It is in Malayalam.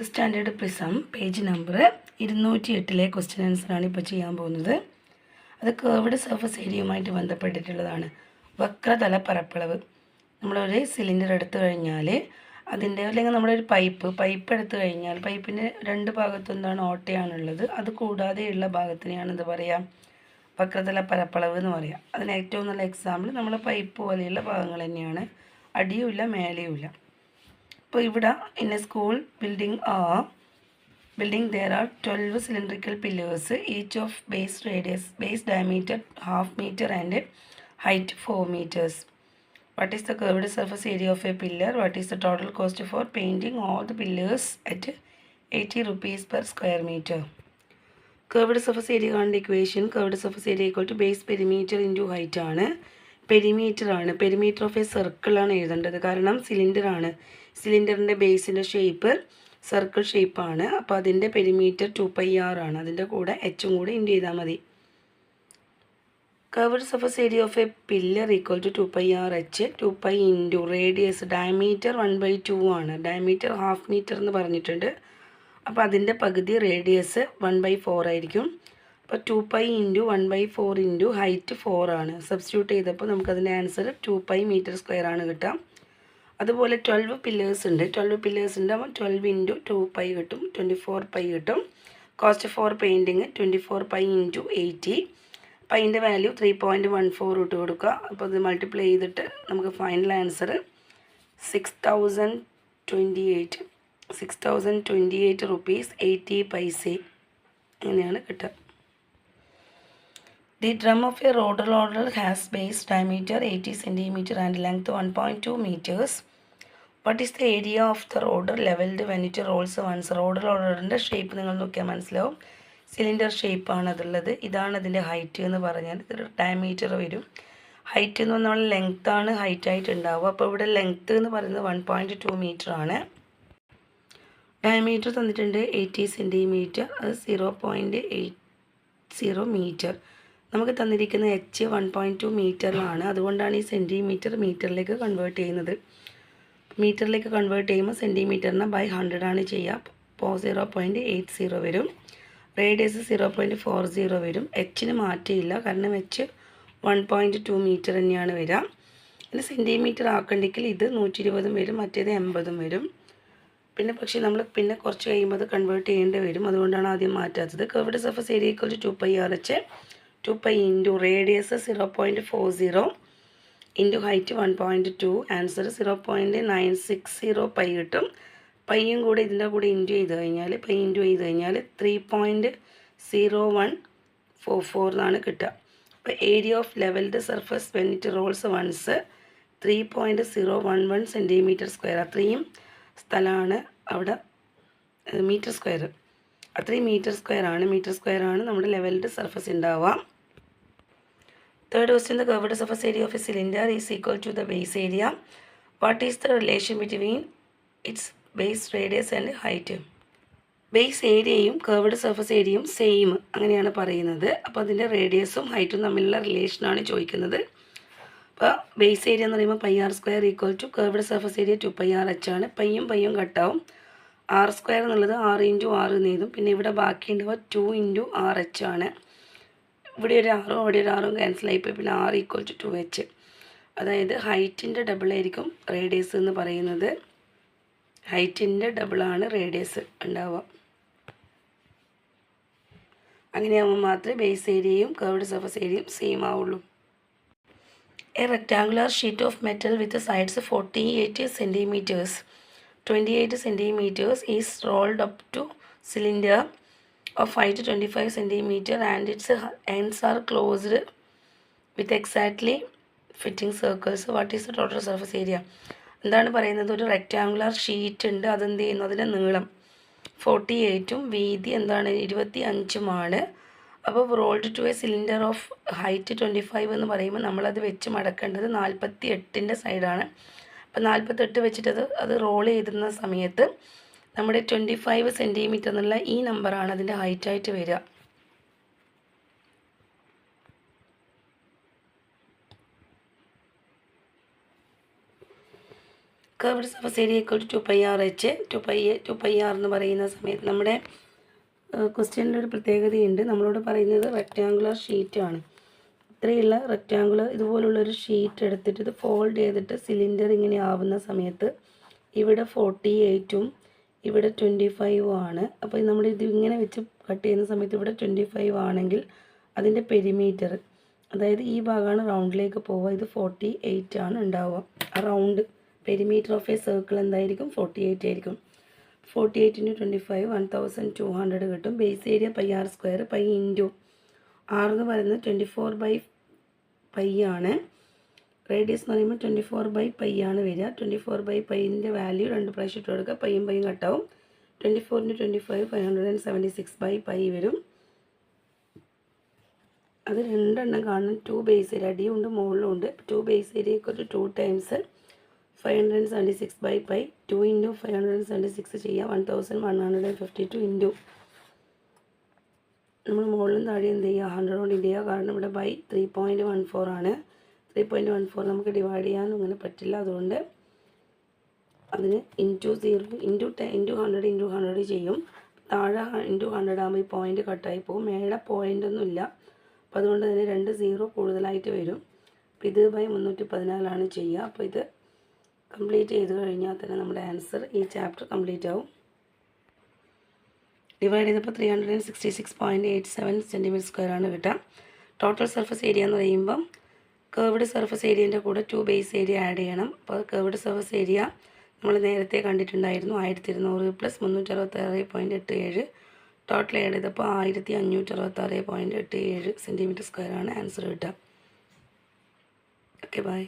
8th standard prism page number 208 question ആൻസറാണ് ഇപ്പോൾ ചെയ്യാൻ പോകുന്നത്. അത് കേർവ്ഡ് സർഫസ് ഏരിയയുമായിട്ട് ബന്ധപ്പെട്ടിട്ടുള്ളതാണ്. വക്രതല പരപ്പളവ്. നമ്മളൊരു സിലിണ്ടർ എടുത്തു കഴിഞ്ഞാൽ അതിൻ്റെ അല്ലെങ്കിൽ നമ്മളൊരു പൈപ്പ് എടുത്തു കഴിഞ്ഞാൽ പൈപ്പിൻ്റെ രണ്ട് ഭാഗത്തും എന്താണ് ഓട്ടയാണുള്ളത്. അത് കൂടാതെയുള്ള ഭാഗത്തിനെയാണ് എന്താ പറയുക, വക്രതല പരപ്പളവ് എന്ന് പറയാം. അതിന് ഏറ്റവും നല്ല എക്സാമ്പിൾ നമ്മൾ പൈപ്പ് പോലെയുള്ള ഭാഗങ്ങൾ തന്നെയാണ്. അടിയുമില്ല മേലെയുമില്ല. ഇപ്പോൾ ഇവിടെ in A school building there are 12 cylindrical pillars, each of base diameter half meter and height 4 meters. What is the curved surface area of a pillar? What is the total cost for painting all the pillars at 80 rupees per square meter? Curved surface area ആണ് equation. curved surface area equal to base perimeter into height ആണ്. പെരിമീറ്റർ ഓഫ് എ സർക്കിൾ ആണ് എഴുതേണ്ടത്. കാരണം സിലിണ്ടറിൻ്റെ ബേസിൻ്റെ ഷേപ്പ് സർക്കിൾ ഷേപ്പാണ്. അപ്പോൾ അതിൻ്റെ പെരിമീറ്റർ 2πr ആണ്. അതിൻ്റെ കൂടെ എച്ചും കൂടെ ഇൻറ്റു ചെയ്താൽ മതി. Curved surface area of a pillar equal to 2πr/h. 2π into radius diameter 1/2 ആണ്. ഡയമീറ്റർ ഹാഫ് മീറ്റർ എന്ന് പറഞ്ഞിട്ടുണ്ട്. അപ്പോൾ അതിൻ്റെ പകുതി റേഡിയസ് 1/4 ആയിരിക്കും. അപ്പോൾ 2π ഇൻറ്റു 1/4 ഇൻറ്റു ഹൈറ്റ് 4 ആണ്. സബ്സ്റ്റിറ്റ്യൂട്ട് ചെയ്തപ്പോൾ നമുക്കതിൻ്റെ ആൻസർ 2π മീറ്റർ സ്ക്വയർ ആണ് കിട്ടുക. അതുപോലെ 12 പില്ലേഴ്സ് ഉണ്ട്. 12 പില്ലേഴ്സ് ഉണ്ടാകുമ്പോൾ 12 ഇൻറ്റു 2π കിട്ടും, 24π കിട്ടും. Cost for painting 24π into 80. പൈൻ്റെ വാല്യൂ 3.14 ഇട്ട് കൊടുക്കുക. അപ്പോൾ അത് മൾട്ടിപ്ലൈ ചെയ്തിട്ട് നമുക്ക് ഫൈനൽ ആൻസർ 6028 റുപ്പീസ് 80 പൈസ അങ്ങനെയാണ് കിട്ടുക. The drum of a roller has base diameter 80 cm and length 1.2 meters. What is the area of the roller leveled when it rolls once? റോഡറിൻ്റെ ഷേപ്പ് നിങ്ങൾ നോക്കിയാൽ മനസ്സിലാവും. സിലിണ്ടർ ഷേപ്പാണ് അതുള്ളത്. ഇതാണ് അതിൻ്റെ ഹൈറ്റ് എന്ന് പറഞ്ഞാൽ ഇതൊരു ഡയമീറ്റർ വരും. ഹൈറ്റ് എന്ന് പറഞ്ഞാൽ ലെങ്ത്താണ് ഹൈറ്റായിട്ട് ഉണ്ടാവുക. അപ്പോൾ ഇവിടെ ലെങ്ത്ത് എന്ന് പറയുന്നത് 1.2 മീറ്റർ ആണ്. ഡയമീറ്റർ തന്നിട്ടുണ്ട് 80 സെൻറ്റിമീറ്റർ, അത് 0.80 മീറ്റർ. നമുക്ക് തന്നിരിക്കുന്ന എച്ച് 1.2 മീറ്ററിലാണ്. അതുകൊണ്ടാണ് ഈ സെൻറ്റിമീറ്റർ മീറ്ററിലേക്ക് കൺവേർട്ട് ചെയ്യുന്നത്. മീറ്ററിലേക്ക് കൺവേർട്ട് ചെയ്യുമ്പോൾ സെൻറ്റിമീറ്ററിനെ ബൈ 100 ആണ് ചെയ്യുക. അപ്പോൾ 0.80 വരും. റേഡിയസ് 0.40 വരും. എച്ചിന് മാറ്റിയില്ല, കാരണം എച്ച് 1.2 മീറ്റർ തന്നെയാണ് വരിക. പിന്നെ സെൻറ്റിമീറ്റർ ആക്കണ്ടെങ്കിൽ ഇത് 120 വരും, മറ്റേത് 80 വരും. പക്ഷേ നമ്മൾ കുറച്ച് കഴിയുമ്പോൾ അത് കൺവേർട്ട് ചെയ്യേണ്ടി വരും. അതുകൊണ്ടാണ് ആദ്യം മാറ്റാത്തത്. Curved surface area equal to 2πr/h. 2π into radius 0.40 into height 1.2. Answer 0.960 pi കിട്ടും. പൈയും കൂടെ ഇതിൻ്റെ കൂടെ ഇൻറ്റു ചെയ്ത് കഴിഞ്ഞാൽ 3.0144 എന്നാണ് കിട്ടുക. അപ്പോൾ area of levelled surface when it rolls once 3.011 centimetre square. അത്രയും സ്ഥലമാണ് അവിടെ മീറ്റർ സ്ക്വയർ. അത്രയും മീറ്റർ സ്ക്വയർ ആണ് നമ്മുടെ ലെവൽഡ് സർഫസ് ഉണ്ടാവുക. Third question, the curved surface area of a cylinder is equal to the base area. What is the relation between its base radius and height? Base ഏരിയയും കർവ്ഡ് സർഫസ് ഏരിയയും സെയിം അങ്ങനെയാണ് പറയുന്നത്. അപ്പോൾ അതിൻ്റെ റേഡിയസും ഹൈറ്റും തമ്മിലുള്ള റിലേഷനാണ് ചോദിക്കുന്നത്. അപ്പോൾ ബേസ് ഏരിയ എന്ന് പറയുമ്പോൾ πr² equal to curved surface area 2πr/h ആണ്. പയ്യും കട്ടാവും. r² എന്നുള്ളത് 6 ഇൻറ്റു 6 എന്ന് എഴുതും. പിന്നെ ഇവിടെ ബാക്കി ഉണ്ടാവുക 2 ഇൻറ്റു RH ആണ്. ഇവിടെ ഒരു 6ഉം അവിടെ ഒരു 6ഉം ക്യാൻസലായിപ്പോയി. പിന്നെ r ഈക്വൽ ടു 2h. അതായത് ഹൈറ്റിൻ്റെ ഡബിളായിരിക്കും റേഡിയസ് എന്ന് പറയുന്നത്. ഹൈറ്റിൻ്റെ ഡബിളാണ് റേഡിയസ് ഉണ്ടാവുക. അങ്ങനെയാകുമ്പോൾ മാത്രമേ ബേസ് ഏരിയയും കർവ്ഡ് സർഫസ് ഏരിയയും സെയിം ആവുള്ളൂ. A rectangular sheet of metal with sides 48 centimeters, 28 centimeters is rolled up to cylinder of height 25 centimeter and its ends are closed with exactly fitting circles. What is the total surface area? എന്താണ് പറയുന്നത്? ഒരു റെക്റ്റാങ്കുലർ ഷീറ്റ് ഉണ്ട്. അതെന്ത് ചെയ്യുന്നു? അതിൻ്റെ നീളം 48ഉം വീതി എന്താണ് 25ഉമാണ്. അപ്പോൾ rolled to a cylinder of height 25 എന്ന് പറയുമ്പോൾ നമ്മളത് വെച്ച് മടക്കേണ്ടത് 48ൻ്റെ സൈഡാണ്. അപ്പോൾ 48 വെച്ചിട്ട് അത് റോൾ ചെയ്തിരുന്ന സമയത്ത് നമ്മുടെ 25 സെൻറ്റിമീറ്റർ എന്നുള്ള ഈ നമ്പറാണ് അതിൻ്റെ ഹൈറ്റായിട്ട് വരിക. Curved surface area equal to 2πr/h 2πr എന്ന് പറയുന്ന സമയത്ത് നമ്മുടെ ക്വസ്റ്റ്യനിൽ ഒരു പ്രത്യേകതയുണ്ട്. നമ്മളോട് പറയുന്നത് റെക്റ്റാങ്കുലർ ഷീറ്റാണ്. ഇത്രയുള്ള റെക്റ്റാങ്കുലർ ഇതുപോലുള്ളൊരു ഷീറ്റ് എടുത്തിട്ട് ഇത് ഫോൾഡ് ചെയ്തിട്ട് സിലിണ്ടർ ഇങ്ങനെ ആവുന്ന സമയത്ത് ഇവിടെ 48ഉം ഇവിടെ 25ഉം ആണ്. അപ്പോൾ നമ്മൾ ഇത് ഇങ്ങനെ വെച്ച് കട്ട് ചെയ്യുന്ന സമയത്ത് ഇവിടെ 25 ആണെങ്കിൽ അതിൻ്റെ പെരിമീറ്റർ, അതായത് ഈ ഭാഗമാണ് റൗണ്ടിലേക്ക് പോവുക, ഇത് 48 ആണ് ഉണ്ടാവുക. ആ round perimeter of a circle എന്തായിരിക്കും? 48 ആയിരിക്കും. 48 × 25 1200 കിട്ടും. Base area πr², pi into R എന്ന് പറയുന്നത് 24/π ആണ്. റേഡിയസ് എന്ന് പറയുമ്പോൾ 24/π ആണ് വരിക. 24/πൻ്റെ വാല്യൂ 2 പ്രാവശ്യം ഇട്ട് കൊടുക്കുക. പൈയും കട്ടാവും. 24 × 25 576/π വരും. അത് രണ്ടെണ്ണം കാണണം. 2 ബേസ് ഏരിയ അടിയുണ്ട് മുകളിലും ഉണ്ട്. 2 ബേസ് ഏരിയക്ക് ഒരു 2 ടൈംസ് 576/π 2 × 576 ചെയ്യാം. 1152 ഇൻറ്റു നമ്മൾ മുകളിലും താഴെ എന്ത് ചെയ്യുക? 100 കൊണ്ട് ഇൻറ്റു ചെയ്യുക. കാരണം ഇവിടെ ബൈ 3.14 ആണ്. 3.14 നമുക്ക് ഡിവൈഡ് ചെയ്യാനും അങ്ങനെ പറ്റില്ല. അതുകൊണ്ട് അതിന് ഇൻറ്റു 0 ഇൻറ്റു 100 ചെയ്യും. താഴെ ഇൻറ്റു 100 ആകുമ്പോൾ ഈ പോയിൻ്റ് കട്ടായി പോകും. മേലെ പോയിൻ്റൊന്നും ഇല്ല. അപ്പോൾ അതുകൊണ്ട് തന്നെ 2 0 കൂടുതലായിട്ട് വരും. അപ്പോൾ ഇത് ബൈ 314 ചെയ്യുക. അപ്പോൾ ഇത് കംപ്ലീറ്റ് ചെയ്ത് കഴിഞ്ഞാൽ തന്നെ നമ്മുടെ ആൻസർ ഈ ചാപ്റ്റർ കംപ്ലീറ്റ് ആവും. ഡിവൈഡ് ചെയ്തപ്പോൾ 366.87 cm² ആണ് കിട്ടുക. ടോട്ടൽ സർഫസ് ഏരിയ എന്ന് പറയുമ്പം കർവ്ഡ് സർഫസ് ഏരിയൻ്റെ കൂടെ 2 ബേസ് ഏരിയ ആഡ് ചെയ്യണം. അപ്പോൾ കർവ്ഡ് സർഫസ് ഏരിയ നമ്മൾ നേരത്തെ കണ്ടിട്ടുണ്ടായിരുന്നു 1200 + 366.87. ടോട്ടൽ ആഡ് ചെയ്തപ്പോൾ 1566.87 cm² ആണ് ആൻസർ കിട്ടുക. Okay bye.